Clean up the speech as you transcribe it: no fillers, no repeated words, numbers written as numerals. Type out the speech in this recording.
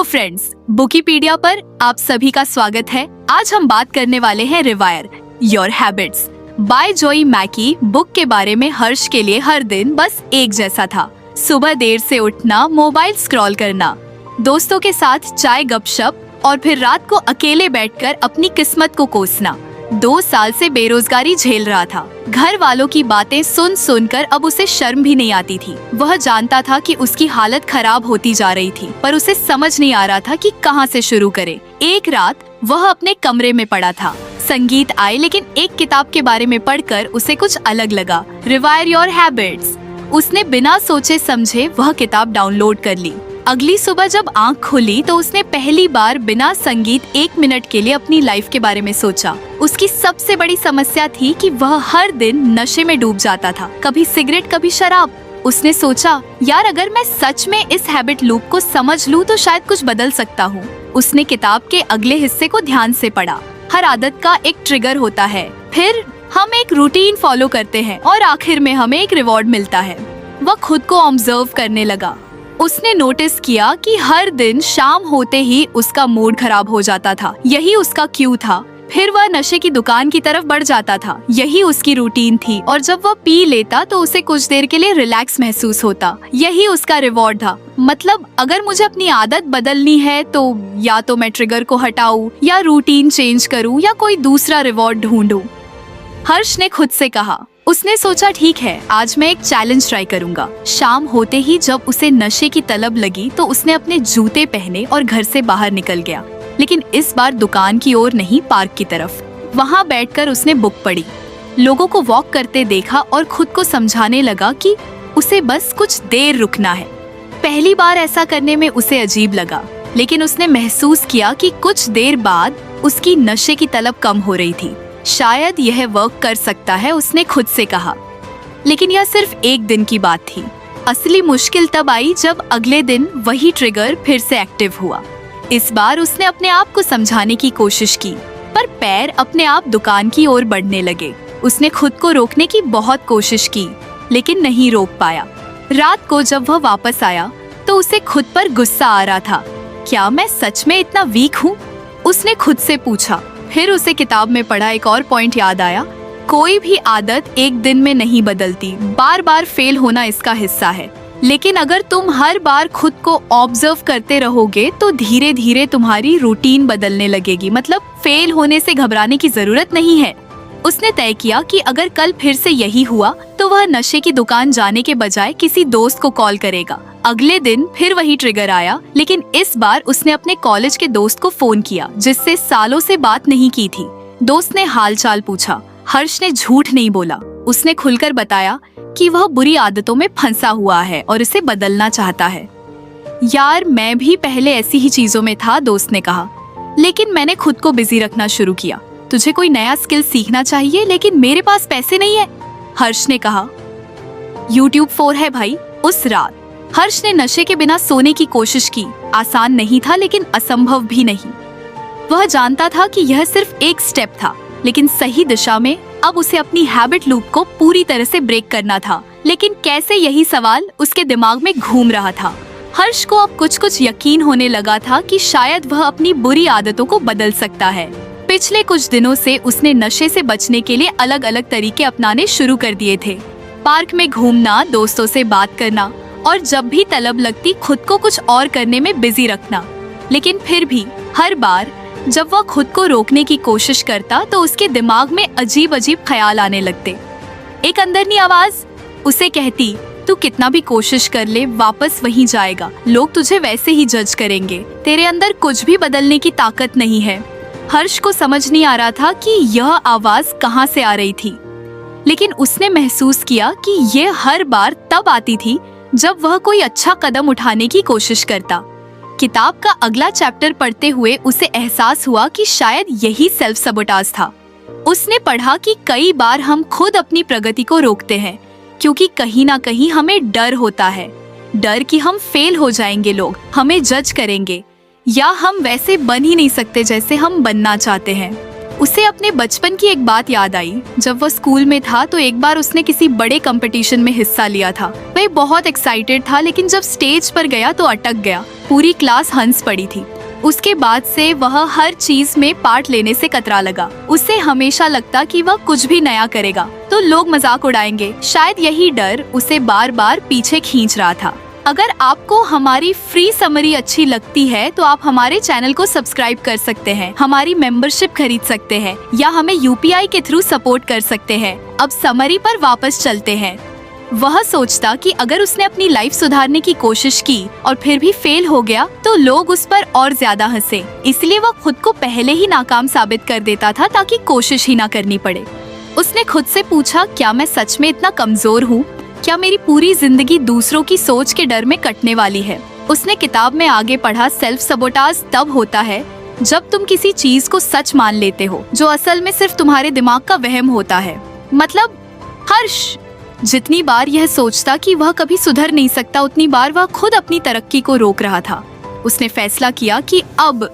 Hello friends, बुकीपीडिया पर आप सभी का स्वागत है। आज हम बात करने वाले हैं रिवायर योर हैबिट्स बाय जोई मैकी बुक के बारे में। हर्ष के लिए हर दिन बस एक जैसा था। सुबह देर से उठना, मोबाइल स्क्रॉल करना, दोस्तों के साथ चाय गपशप और फिर रात को अकेले बैठकर अपनी किस्मत को कोसना। 2 साल से बेरोजगारी झेल रहा था। घर वालों की बातें सुन सुनकर अब उसे शर्म भी नहीं आती थी। वह जानता था कि उसकी हालत खराब होती जा रही थी, पर उसे समझ नहीं आ रहा था कि कहां से शुरू करे। एक रात वह अपने कमरे में पड़ा था। संगीत आए, लेकिन एक किताब के बारे में पढ़कर उसे कुछ अलग लगा। Rewire your habits. उसने बिना सोचे समझे वह किताब डाउनलोड कर ली। अगली सुबह जब आंख खुली तो उसने पहली बार बिना संगीत 1 मिनट के लिए अपनी लाइफ के बारे में सोचा। उसकी सबसे बड़ी समस्या थी कि वह हर दिन नशे में डूब जाता था, कभी सिगरेट कभी शराब। उसने सोचा, यार अगर मैं सच में इस हैबिट लूप को समझ लूं तो शायद कुछ बदल सकता हूँ। उसने किताब के अगले हिस्से को ध्यान से पढ़ा। हर आदत का एक ट्रिगर होता है, फिर हम एक रूटीन फॉलो करते हैं और आखिर में हमें एक रिवॉर्ड मिलता है। वह खुद को ऑब्जर्व करने लगा। उसने नोटिस किया कि हर दिन शाम होते ही उसका मूड खराब हो जाता था। यही उसका क्यू था। फिर वह नशे की दुकान की तरफ बढ़ जाता था। यही उसकी रूटीन थी। और जब वह पी लेता तो उसे कुछ देर के लिए रिलैक्स महसूस होता। यही उसका रिवॉर्ड था। मतलब अगर मुझे अपनी आदत बदलनी है तो या तो मैं ट्रिगर को हटाऊं या रूटीन चेंज करूं या कोई दूसरा रिवॉर्ड ढूंढूं। हर्ष ने खुद से कहा। उसने सोचा, ठीक है, आज मैं एक चैलेंज ट्राई करूंगा। शाम होते ही जब उसे नशे की तलब लगी तो उसने अपने जूते पहने और घर से बाहर निकल गया। लेकिन इस बार दुकान की ओर नहीं, पार्क की तरफ। वहां बैठकर उसने बुक पढ़ी, लोगों को वॉक करते देखा और खुद को समझाने लगा कि उसे बस कुछ देर रुकना है। पहली बार ऐसा करने में उसे अजीब लगा, लेकिन उसने महसूस किया कि कुछ देर बाद उसकी नशे की तलब कम हो रही थी। शायद यह वर्क कर सकता है, उसने खुद से कहा। लेकिन यह सिर्फ एक दिन की बात थी। असली मुश्किल तब आई जब अगले दिन वही ट्रिगर फिर से एक्टिव हुआ। इस बार उसने अपने आप को समझाने की कोशिश की, पर पैर अपने आप दुकान की ओर बढ़ने लगे। उसने खुद को रोकने की बहुत कोशिश की, लेकिन नहीं रोक पाया। रात को जब वह वापस आया तो उसे खुद पर गुस्सा आ रहा था। क्या मैं सच में इतना वीक हूँ? उसने खुद से पूछा। फिर उसे किताब में पढ़ा एक और पॉइंट याद आया। कोई भी आदत एक दिन में नहीं बदलती, बार बार फेल होना इसका हिस्सा है। लेकिन अगर तुम हर बार खुद को ऑब्जर्व करते रहोगे तो धीरे धीरे तुम्हारी रूटीन बदलने लगेगी। मतलब फेल होने से घबराने की जरूरत नहीं है। उसने तय किया कि अगर कल फिर से यही हुआ तो वह नशे की दुकान जाने के बजाय किसी दोस्त को कॉल करेगा। अगले दिन फिर वही ट्रिगर आया, लेकिन इस बार उसने अपने कॉलेज के दोस्त को फोन किया जिससे सालों से बात नहीं की थी। दोस्त ने हालचाल पूछा। हर्ष ने झूठ नहीं बोला। उसने खुलकर बताया कि वह बुरी आदतों में फंसा हुआ है और इसे बदलना चाहता है। यार मैं भी पहले ऐसी ही चीजों में था, दोस्त ने कहा, लेकिन मैंने खुद को बिजी रखना शुरू किया। तुझे कोई नया स्किल सीखना चाहिए, लेकिन मेरे पास पैसे नहीं है, हर्ष ने कहा। YouTube 4 है भाई। उस रात हर्ष ने नशे के बिना सोने की कोशिश की। आसान नहीं था, लेकिन असंभव भी नहीं। वह जानता था कि यह सिर्फ एक स्टेप था, लेकिन सही दिशा में। अब उसे अपनी हैबिट लूप को पूरी तरह से ब्रेक करना था। लेकिन कैसे, यही सवाल उसके दिमाग में घूम रहा था। हर्ष को अब कुछ यकीन होने लगा था कि शायद वह अपनी बुरी आदतों को बदल सकता है। पिछले कुछ दिनों से उसने नशे से बचने के लिए अलग अलग तरीके अपनाने शुरू कर दिए थे। पार्क में घूमना, दोस्तों से बात करना और जब भी तलब लगती खुद को कुछ और करने में बिजी रखना। लेकिन फिर भी हर बार जब वह खुद को रोकने की कोशिश करता तो उसके दिमाग में अजीब अजीब ख्याल आने लगते। एक अंदरनी आवाज उसे कहती, तू कितना भी कोशिश कर ले वापस वहीं जाएगा। लोग तुझे वैसे ही जज करेंगे। तेरे अंदर कुछ भी बदलने की ताकत नहीं है। हर्ष को समझ नहीं आ रहा था कि यह आवाज कहाँ से आ रही थी, लेकिन उसने महसूस किया कि यह हर बार तब आती थी जब वह कोई अच्छा कदम उठाने की कोशिश करता। किताब का अगला चैप्टर पढ़ते हुए उसे एहसास हुआ कि शायद यही सेल्फ सबोटाज था। उसने पढ़ा कि कई बार हम खुद अपनी प्रगति को रोकते हैं क्योंकि कहीं ना कहीं हमें डर होता है। डर कि हम फेल हो जाएंगे, लोग हमें जज करेंगे, या हम वैसे बन ही नहीं सकते जैसे हम बनना चाहते हैं। उसे अपने बचपन की एक बात याद आई। जब वह स्कूल में था तो एक बार उसने किसी बड़े कंपटीशन में हिस्सा लिया था। वह बहुत एक्साइटेड था, लेकिन जब स्टेज पर गया तो अटक गया। पूरी क्लास हंस पड़ी थी। उसके बाद से वह हर चीज में पार्ट लेने से कतरा लगा। उसे हमेशा लगता कि वह कुछ भी नया करेगा तो लोग मजाक उड़ाएंगे। शायद यही डर उसे बार बार पीछे खींच रहा था। अगर आपको हमारी फ्री समरी अच्छी लगती है तो आप हमारे चैनल को सब्सक्राइब कर सकते हैं, हमारी मेंबरशिप खरीद सकते हैं या हमें यूपीआई के थ्रू सपोर्ट कर सकते हैं। अब समरी पर वापस चलते हैं। वह सोचता कि अगर उसने अपनी लाइफ सुधारने की कोशिश की और फिर भी फेल हो गया तो लोग उस पर और ज्यादा हंसे। इसलिए वह खुद को पहले ही नाकाम साबित कर देता था ताकि कोशिश ही ना करनी पड़े। उसने खुद से पूछा, क्या मैं सच में इतना कमजोर हूँ? क्या मेरी पूरी जिंदगी दूसरों की सोच के डर में कटने वाली है? उसने किताब में आगे पढ़ा, सेल्फ सबोटाज तब होता है जब तुम किसी चीज को सच मान लेते हो जो असल में सिर्फ तुम्हारे दिमाग का वहम होता है। मतलब हर्ष जितनी बार यह सोचता कि वह कभी सुधर नहीं सकता, उतनी बार वह खुद अपनी तरक्की को रोक रहा था। उसने फैसला किया कि अब